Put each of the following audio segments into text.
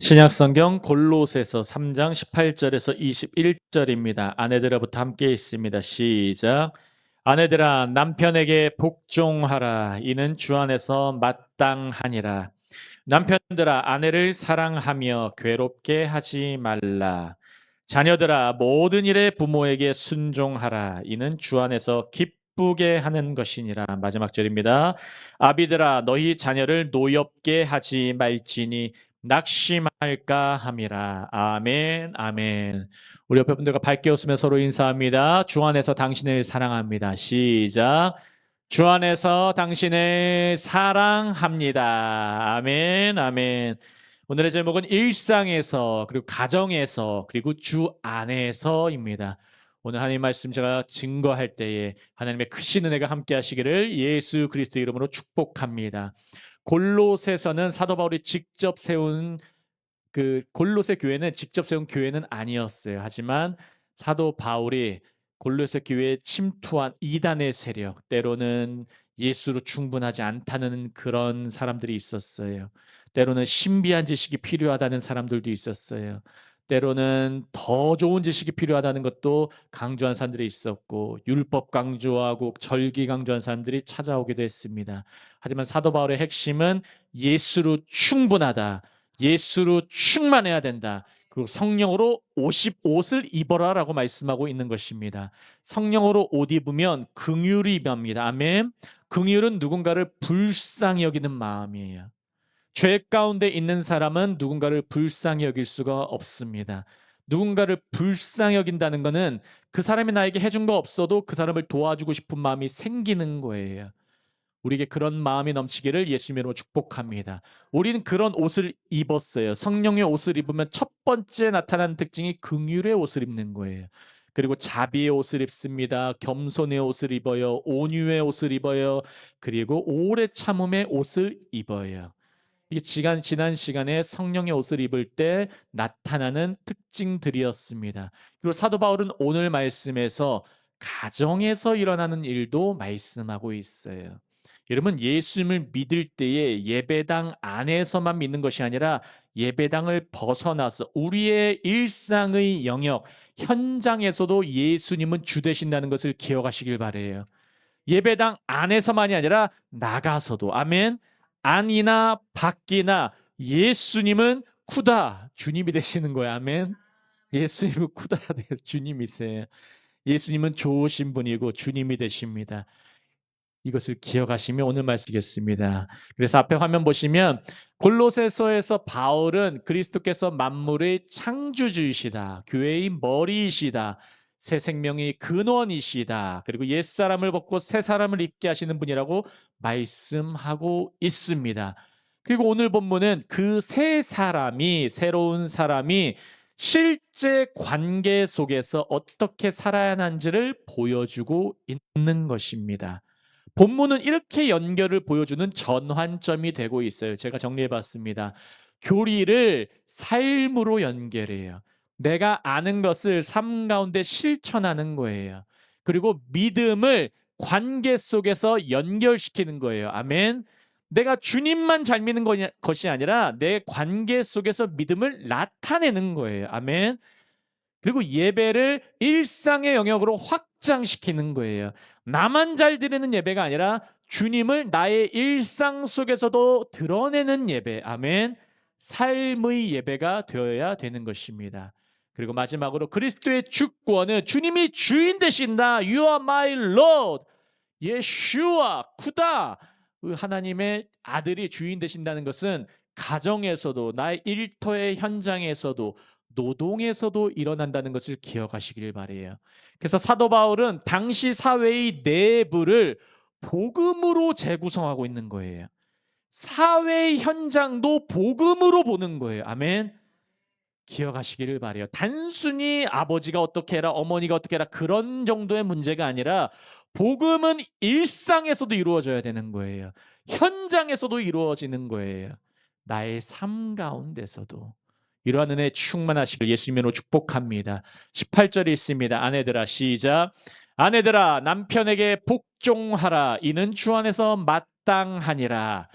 신약성경 골로새서 3장 18절에서 21절입니다. 아내들아부터 함께 있습니다. 시작. 아내들아 남편에게 복종하라. 이는 주 안에서 마땅하니라. 남편들아 아내를 사랑하며 괴롭게 하지 말라. 자녀들아 모든 일에 부모에게 순종하라. 이는 주 안에서 기쁘게 하는 것이니라. 마지막 절입니다. 아비들아 너희 자녀를 노엽게 하지 말지니 낙심할까 함이라. 아멘 아멘. 우리 옆에 분들과 밝게 웃으며 서로 인사합니다. 주 안에서 당신을 사랑합니다. 시작. 주 안에서 당신을 사랑합니다. 아멘, 아멘. 오늘의 제목은 일상에서, 그리고 가정에서, 그리고 주 안에서입니다. 오늘 하나님 말씀 제가 증거할 때에 하나님의 크신 은혜가 함께 하시기를 예수 그리스도 이름으로 축복합니다. 골로새서는 사도 바울이 직접 세운 골로새 교회는 직접 세운 교회는 아니었어요. 하지만 사도 바울이 골로새 교회에 침투한 이단의 세력, 때로는 예수로 충분하지 않다는 그런 사람들이 있었어요. 때로는 신비한 지식이 필요하다는 사람들도 있었어요. 때로는 더 좋은 지식이 필요하다는 것도 강조한 사람들이 있었고, 율법 강조하고 절기 강조한 사람들이 찾아오기도 했습니다. 하지만 사도 바울의 핵심은 예수로 충분하다, 예수로 충만해야 된다. 그리고 성령으로 옷을 입어라라고 말씀하고 있는 것입니다. 성령으로 옷 입으면 긍휼이 임합니다. 아멘. 긍휼은 누군가를 불쌍히 여기는 마음이에요. 죄 가운데 있는 사람은 누군가를 불쌍히 여길 수가 없습니다. 누군가를 불쌍히 여긴다는 것은 그 사람이 나에게 해준 거 없어도 그 사람을 도와주고 싶은 마음이 생기는 거예요. 우리에게 그런 마음이 넘치기를 예수님으로 축복합니다. 우리는 그런 옷을 입었어요. 성령의 옷을 입으면 첫 번째 나타나는 특징이 긍휼의 옷을 입는 거예요. 그리고 자비의 옷을 입습니다. 겸손의 옷을 입어요. 온유의 옷을 입어요. 그리고 오래 참음의 옷을 입어요. 이게 지난 시간에 성령의 옷을 입을 때 나타나는 특징들이었습니다. 그리고 사도 바울은 오늘 말씀에서 가정에서 일어나는 일도 말씀하고 있어요. 여러분, 예수님을 믿을 때에 예배당 안에서만 믿는 것이 아니라 예배당을 벗어나서 우리의 일상의 영역, 현장에서도 예수님은 주 되신다는 것을 기억하시길 바라요. 예배당 안에서만이 아니라 나가서도, 아멘. 안이나 밖이나 예수님은 쿠다, 주님이 되시는 거예요. 아멘. 예수님은 쿠다가 돼서 주님이세요. 예수님은 좋으신 분이고 주님이 되십니다. 이것을 기억하시며 오늘 말씀이겠습니다. 그래서 앞에 화면 보시면 골로새서에서 바울은 그리스도께서 만물의 창조주이시다, 교회의 머리이시다, 새 생명의 근원이시다, 그리고 옛사람을 벗고 새 사람을 입게 하시는 분이라고 말씀하고 있습니다. 그리고 오늘 본문은 그 새 사람이, 새로운 사람이 실제 관계 속에서 어떻게 살아야 하는지를 보여주고 있는 것입니다. 본문은 이렇게 연결을 보여주는 전환점이 되고 있어요. 제가 정리해 봤습니다. 교리를 삶으로 연결해요. 내가 아는 것을 삶 가운데 실천하는 거예요. 그리고 믿음을 관계 속에서 연결시키는 거예요. 아멘. 내가 주님만 잘 믿는 것이 아니라 내 관계 속에서 믿음을 나타내는 거예요. 아멘. 그리고 예배를 일상의 영역으로 확장시키는 거예요. 나만 잘 드리는 예배가 아니라 주님을 나의 일상 속에서도 드러내는 예배. 아멘. 삶의 예배가 되어야 되는 것입니다. 그리고 마지막으로 그리스도의 주권은 주님이 주인 되신다. You are my Lord. 예슈아 쿠다. 그 하나님의 아들이 주인 되신다는 것은 가정에서도, 나의 일터의 현장에서도, 노동에서도 일어난다는 것을 기억하시길 바라요. 그래서 사도 바울은 당시 사회의 내부를 복음으로 재구성하고 있는 거예요. 사회 현장도 복음으로 보는 거예요. 아멘. 기억하시기를 바라요. 단순히 아버지가 어떻게 해라, 어머니가 어떻게 해라, 그런 정도의 문제가 아니라 복음은 일상에서도 이루어져야 되는 거예요. 현장에서도 이루어지는 거예요. 나의 삶 가운데서도. 이러한 은혜 충만하시길 예수님으로 축복합니다. 18절이 있습니다. 아내들아, 시작. 아내들아 남편에게 복종하라. 이는 주 안에서 마땅하니라.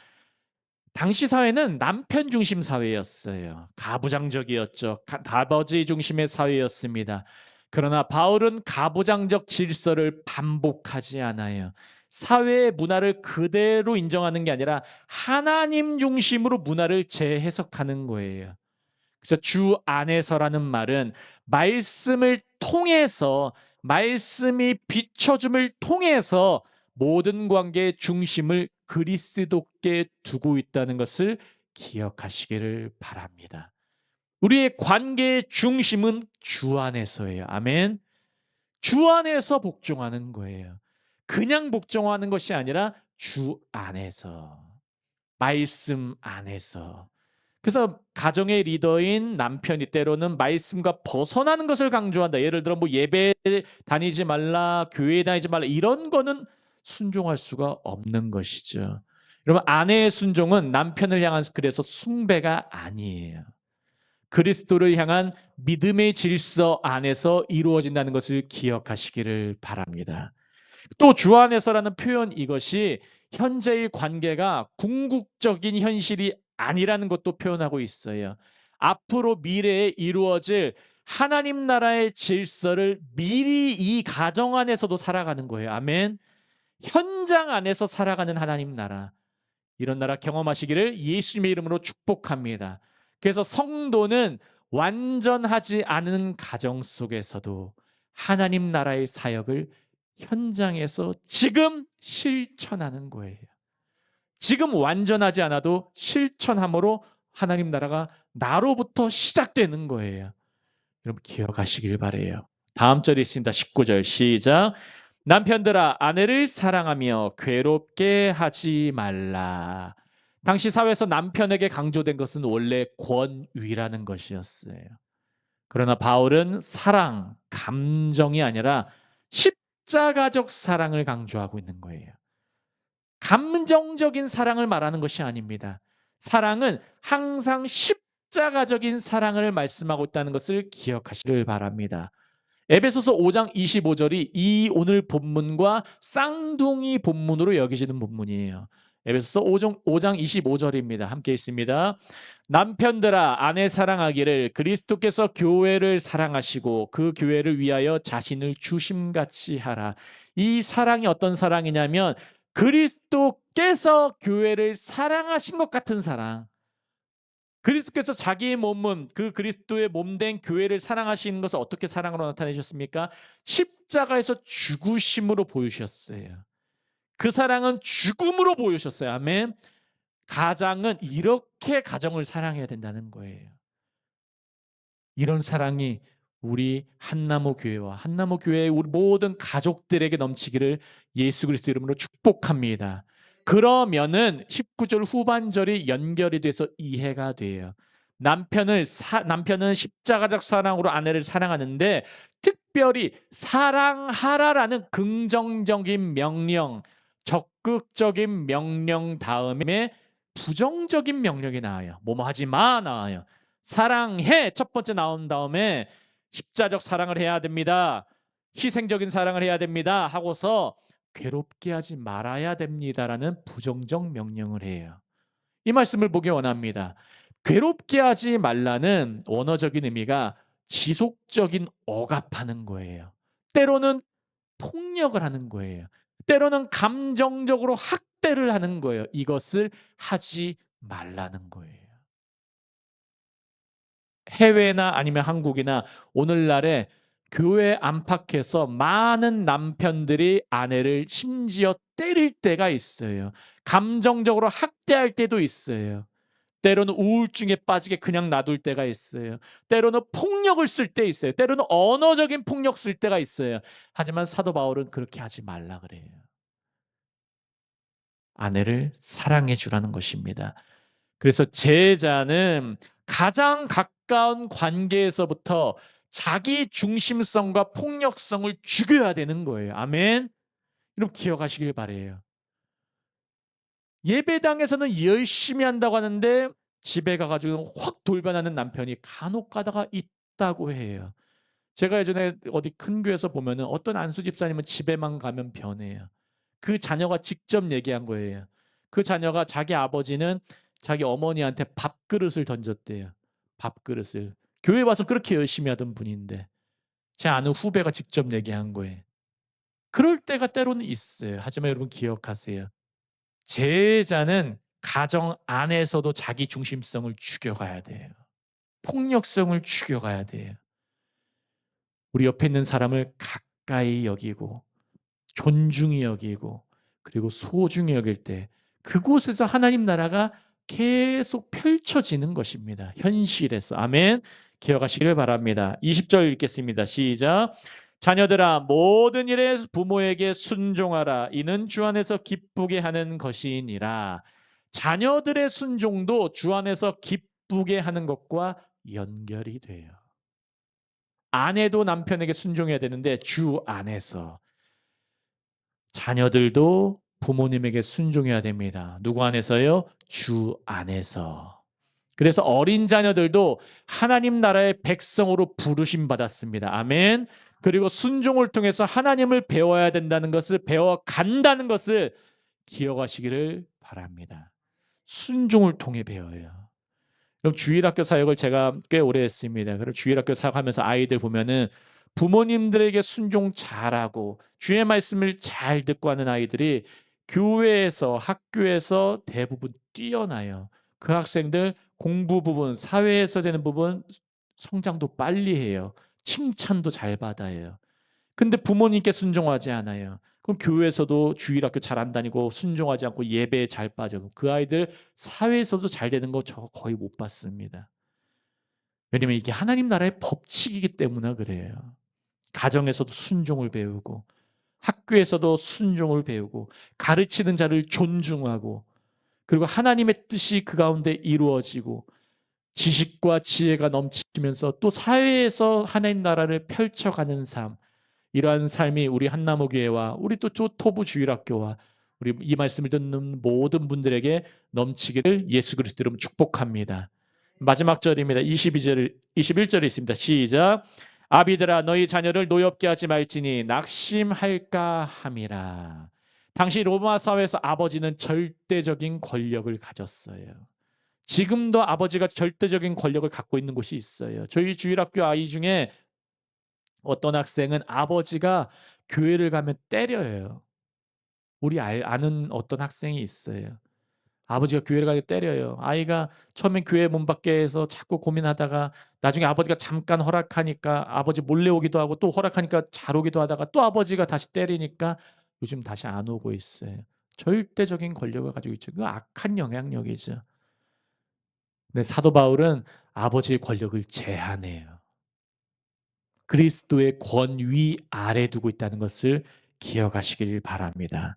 당시 사회는 남편 중심 사회였어요. 가부장적이었죠. 아버지 중심의 사회였습니다. 그러나 바울은 가부장적 질서를 반복하지 않아요. 사회의 문화를 그대로 인정하는 게 아니라 하나님 중심으로 문화를 재해석하는 거예요. 그래서 주 안에서라는 말은 말씀을 통해서, 말씀이 비춰줌을 통해서 모든 관계의 중심을 그리스도께 두고 있다는 것을 기억하시기를 바랍니다. 우리의 관계의 중심은 주 안에서예요. 아멘. 주 안에서 복종하는 거예요. 그냥 복종하는 것이 아니라 주 안에서, 말씀 안에서. 그래서 가정의 리더인 남편이 때로는 말씀과 벗어나는 것을 강조한다. 예를 들어 뭐 예배 다니지 말라, 교회 다니지 말라, 이런 거는 순종할 수가 없는 것이죠. 여러분, 아내의 순종은 남편을 향한 그래서 숭배가 아니에요. 그리스도를 향한 믿음의 질서 안에서 이루어진다는 것을 기억하시기를 바랍니다. 또 주 안에서라는 표현, 이것이 현재의 관계가 궁극적인 현실이 아니라는 것도 표현하고 있어요. 앞으로 미래에 이루어질 하나님 나라의 질서를 미리 이 가정 안에서도 살아가는 거예요. 아멘. 현장 안에서 살아가는 하나님 나라, 이런 나라 경험하시기를 예수님의 이름으로 축복합니다. 그래서 성도는 완전하지 않은 가정 속에서도 하나님 나라의 사역을 현장에서 지금 실천하는 거예요. 지금 완전하지 않아도 실천함으로 하나님 나라가 나로부터 시작되는 거예요. 여러분 기억하시길 바래요. 다음 절이 있습니다. 19절 시작. 남편들아 아내를 사랑하며 괴롭게 하지 말라. 당시 사회에서 남편에게 강조된 것은 원래 권위라는 것이었어요. 그러나 바울은 사랑, 감정이 아니라 십자가적 사랑을 강조하고 있는 거예요. 감정적인 사랑을 말하는 것이 아닙니다. 사랑은 항상 십자가적인 사랑을 말씀하고 있다는 것을 기억하시길 바랍니다. 에베소서 5장 25절이 이 오늘 본문과 쌍둥이 본문으로 여기시는 본문이에요. 에베소서 5장 25절입니다. 함께 있습니다. 남편들아 아내 사랑하기를 그리스도께서 교회를 사랑하시고 그 교회를 위하여 자신을 주심같이 하라. 이 사랑이 어떤 사랑이냐면 그리스도께서 교회를 사랑하신 것 같은 사랑. 그리스도께서 자기의 몸은 그 그리스도의 몸된 교회를 사랑하시는 것을 어떻게 사랑으로 나타내셨습니까? 십자가에서 죽으심으로 보이셨어요. 그 사랑은 죽음으로 보이셨어요. 아멘. 가장은 이렇게 가정을 사랑해야 된다는 거예요. 이런 사랑이 우리 한나무 교회와 한나무 교회의 우리 모든 가족들에게 넘치기를 예수 그리스도 이름으로 축복합니다. 그러면은 19절 후반절이 연결이 돼서 이해가 돼요. 남편은 십자가적 사랑으로 아내를 사랑하는데 특별히 사랑하라라는 긍정적인 명령, 적극적인 명령 다음에 부정적인 명령이 나와요. 뭐뭐 하지 마 나와요. 사랑해 첫 번째 나온 다음에 십자적 사랑을 해야 됩니다. 희생적인 사랑을 해야 됩니다. 하고서 괴롭게 하지 말아야 됩니다라는 부정적 명령을 해요. 이 말씀을 보기 원합니다. 괴롭게 하지 말라는 원어적인 의미가 지속적인 억압하는 거예요. 때로는 폭력을 하는 거예요. 때로는 감정적으로 학대를 하는 거예요. 이것을 하지 말라는 거예요. 해외나 아니면 한국이나 오늘날에 교회 안팎에서 많은 남편들이 아내를 심지어 때릴 때가 있어요. 감정적으로 학대할 때도 있어요. 때로는 우울증에 빠지게 그냥 놔둘 때가 있어요. 때로는 폭력을 쓸 때 있어요. 때로는 언어적인 폭력 쓸 때가 있어요. 하지만 사도 바울은 그렇게 하지 말라 그래요. 아내를 사랑해 주라는 것입니다. 그래서 제자는 가장 가까운 관계에서부터 자기 중심성과 폭력성을 죽여야 되는 거예요. 아멘. 여러분 기억하시길 바라요. 예배당에서는 열심히 한다고 하는데 집에 가 가지고 확 돌변하는 남편이 간혹 가다가 있다고 해요. 제가 예전에 어디 큰 교회에서 보면은 어떤 안수 집사님은 집에만 가면 변해요. 그 자녀가 직접 얘기한 거예요. 그 자녀가 자기 아버지는 자기 어머니한테 밥그릇을 던졌대요. 밥그릇을. 교회 와서 그렇게 열심히 하던 분인데 제 아는 후배가 직접 얘기한 거예요. 그럴 때가 때로는 있어요. 하지만 여러분 기억하세요. 제자는 가정 안에서도 자기 중심성을 죽여가야 돼요. 폭력성을 죽여가야 돼요. 우리 옆에 있는 사람을 가까이 여기고 존중히 여기고 그리고 소중히 여길 때 그곳에서 하나님 나라가 계속 펼쳐지는 것입니다. 현실에서. 아멘. 기억하시길 바랍니다. 20절 읽겠습니다. 시작. 자녀들아 모든 일에 부모에게 순종하라. 이는 주 안에서 기쁘게 하는 것이니라. 자녀들의 순종도 주 안에서 기쁘게 하는 것과 연결이 돼요. 아내도 남편에게 순종해야 되는데 주 안에서 자녀들도 부모님에게 순종해야 됩니다. 누구 안에서요? 주 안에서. 그래서 어린 자녀들도 하나님 나라의 백성으로 부르심 받았습니다. 아멘. 그리고 순종을 통해서 하나님을 배워야 된다는 것을 배워 간다는 것을 기억하시기를 바랍니다. 순종을 통해 배워요. 그럼 주일학교 사역을 제가 꽤 오래 했습니다. 그리고 주일학교 사역하면서 아이들 보면은 부모님들에게 순종 잘하고 주의 말씀을 잘 듣고 하는 아이들이 교회에서 학교에서 대부분 뛰어나요. 그 학생들 공부 부분, 사회에서 되는 부분 성장도 빨리 해요. 칭찬도 잘 받아요. 근데 부모님께 순종하지 않아요. 그럼 교회에서도 주일학교 잘 안 다니고 순종하지 않고 예배에 잘 빠져고 그 아이들 사회에서도 잘 되는 거 저 거의 못 봤습니다. 왜냐면 이게 하나님 나라의 법칙이기 때문에 그래요. 가정에서도 순종을 배우고 학교에서도 순종을 배우고 가르치는 자를 존중하고 그리고 하나님의 뜻이 그 가운데 이루어지고 지식과 지혜가 넘치면서 또 사회에서 하나님 나라를 펼쳐가는 삶 이러한 삶이 우리 한나무교회와 우리 또 토부 주일학교와 우리 이 말씀을 듣는 모든 분들에게 넘치기를 예수 그리스도 이름으로 축복합니다. 마지막 절입니다. 22절, 21절에 있습니다. 시작. 아비들아 너희 자녀를 노엽게 하지 말지니 낙심할까 함이라. 당시 로마 사회에서 아버지는 절대적인 권력을 가졌어요. 지금도 아버지가 절대적인 권력을 갖고 있는 곳이 있어요. 저희 주일학교 아이 중에 어떤 학생은 아버지가 교회를 가면 때려요. 우리 아는 어떤 학생이 있어요. 아버지가 교회를 가게 때려요. 아이가 처음엔 교회 문 밖에서 자꾸 고민하다가 나중에 아버지가 잠깐 허락하니까 아버지 몰래 오기도 하고 또 허락하니까 잘 오기도 하다가 또 아버지가 다시 때리니까 요즘 다시 안 오고 있어요. 절대적인 권력을 가지고 있죠. 그 악한 영향력이죠. 근데 사도 바울은 아버지의 권력을 제한해요. 그리스도의 권위 아래 두고 있다는 것을 기억하시길 바랍니다.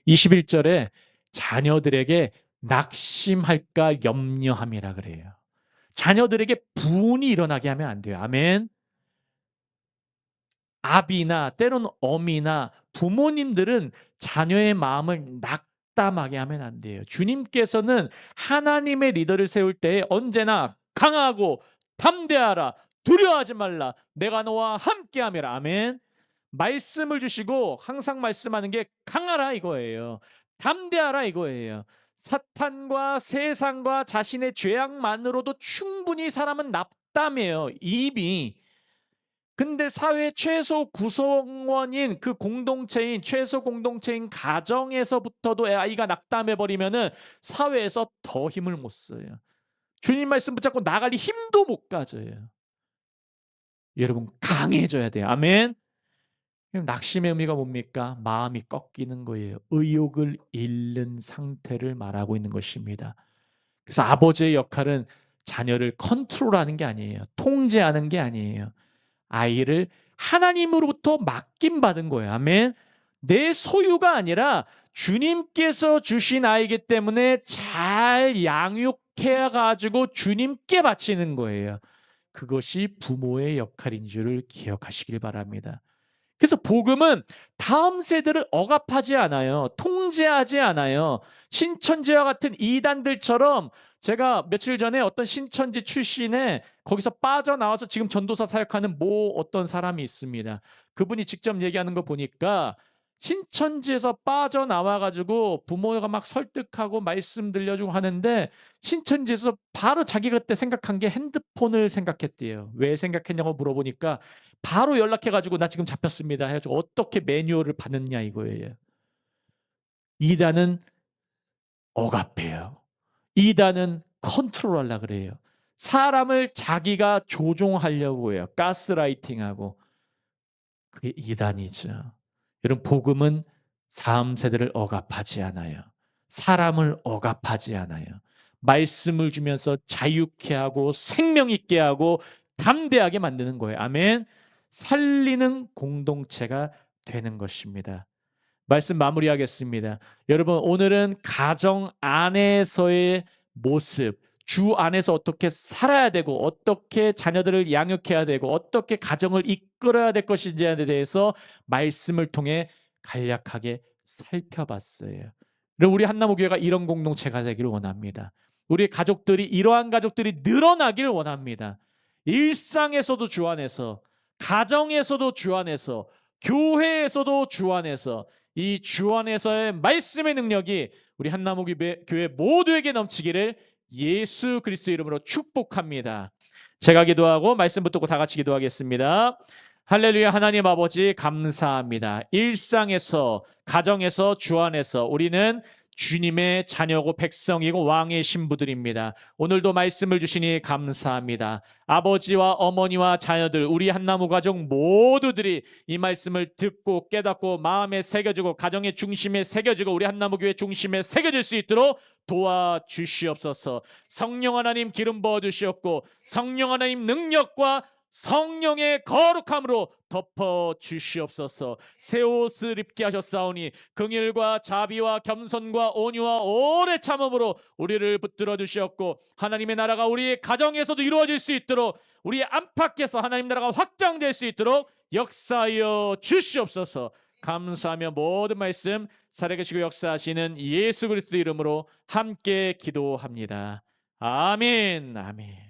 21절에 자녀들에게 낙심할까 염려함이라 그래요. 자녀들에게 분이 일어나게 하면 안 돼요. 아멘. 아비나 때로는 어미나 부모님들은 자녀의 마음을 낙담하게 하면 안 돼요. 주님께서는 하나님의 리더를 세울 때 언제나 강하고 담대하라 두려워하지 말라 내가 너와 함께함이라. 아멘. 말씀을 주시고 항상 말씀하는 게 강하라 이거예요. 담대하라 이거예요. 사탄과 세상과 자신의 죄악만으로도 충분히 사람은 낙담해요. 이미. 근데 사회 최소 구성원인 그 공동체인 최소 공동체인 가정에서부터도 아이가 낙담해 버리면은 사회에서 더 힘을 못 써요. 주님 말씀 붙잡고 나갈 힘도 못 가져요. 여러분 강해져야 돼요. 아멘. 낙심의 의미가 뭡니까? 마음이 꺾이는 거예요. 의욕을 잃는 상태를 말하고 있는 것입니다. 그래서 아버지의 역할은 자녀를 컨트롤하는 게 아니에요. 통제하는 게 아니에요. 아이를 하나님으로부터 맡김 받은 거예요. 아멘. 내 소유가 아니라 주님께서 주신 아이기 때문에 잘 양육해 가지고 주님께 바치는 거예요. 그것이 부모의 역할인 줄을 기억하시길 바랍니다. 그래서 복음은 다음 세대를 억압하지 않아요. 통제하지 않아요. 신천지와 같은 이단들처럼 제가 며칠 전에 어떤 신천지 출신의 거기서 빠져나와서 지금 전도사 사역하는 어떤 사람이 있습니다. 그분이 직접 얘기하는 거 보니까 신천지에서 빠져나와 가지고 부모가 막 설득하고 말씀 들려주고 하는데 신천지에서 바로 자기가 그때 생각한 게 핸드폰을 생각했대요. 왜 생각했냐고 물어보니까 바로 연락해 가지고 "나 지금 잡혔습니다." 해 가지고 어떻게 매뉴얼을 받느냐 이거예요. 이단은 억압해요. 이단은 컨트롤하려 그래요. 사람을 자기가 조종하려고 해요. 가스라이팅하고. 그게 이단이죠. 여러분 복음은 4 세대를 억압하지 않아요. 사람을 억압하지 않아요. 말씀을 주면서 자유케 하고 생명 있게 하고 담대하게 만드는 거예요. 아멘. 살리는 공동체가 되는 것입니다. 말씀 마무리하겠습니다. 여러분 오늘은 가정 안에서의 모습, 주 안에서 어떻게 살아야 되고 어떻게 자녀들을 양육해야 되고 어떻게 가정을 이끌어야 될 것인지에 대해서 말씀을 통해 간략하게 살펴봤어요. 그리고 우리 한나무교회가 이런 공동체가 되기를 원합니다. 우리 가족들이 이러한 가족들이 늘어나길 원합니다. 일상에서도 주 안에서, 가정에서도 주 안에서, 교회에서도 주 안에서 이 주 안에서의 말씀의 능력이 우리 한나무교회 모두에게 넘치기를 예수 그리스도 이름으로 축복합니다. 제가 기도하고 말씀 붙들고 다 같이 기도하겠습니다. 할렐루야. 하나님 아버지 감사합니다. 일상에서 가정에서 주 안에서 우리는 주님의 자녀고 백성이고 왕의 신부들입니다. 오늘도 말씀을 주시니 감사합니다. 아버지와 어머니와 자녀들 우리 한나무 가족 모두들이 이 말씀을 듣고 깨닫고 마음에 새겨지고 가정의 중심에 새겨지고 우리 한나무 교회 중심에 새겨질 수 있도록 도와주시옵소서. 성령 하나님 기름 부어 주시옵고 성령 하나님 능력과 성령의 거룩함으로 덮어 주시옵소서. 새 옷을 입게 하셨사오니 긍휼과 자비와 겸손과 온유와 오래 참음으로 우리를 붙들어 주시옵고 하나님의 나라가 우리의 가정에서도 이루어질 수 있도록 우리 안팎에서 하나님 나라가 확장될 수 있도록 역사하여 주시옵소서. 감사하며 모든 말씀 살아계시고 역사하시는 예수 그리스도 이름으로 함께 기도합니다. 아멘. 아멘.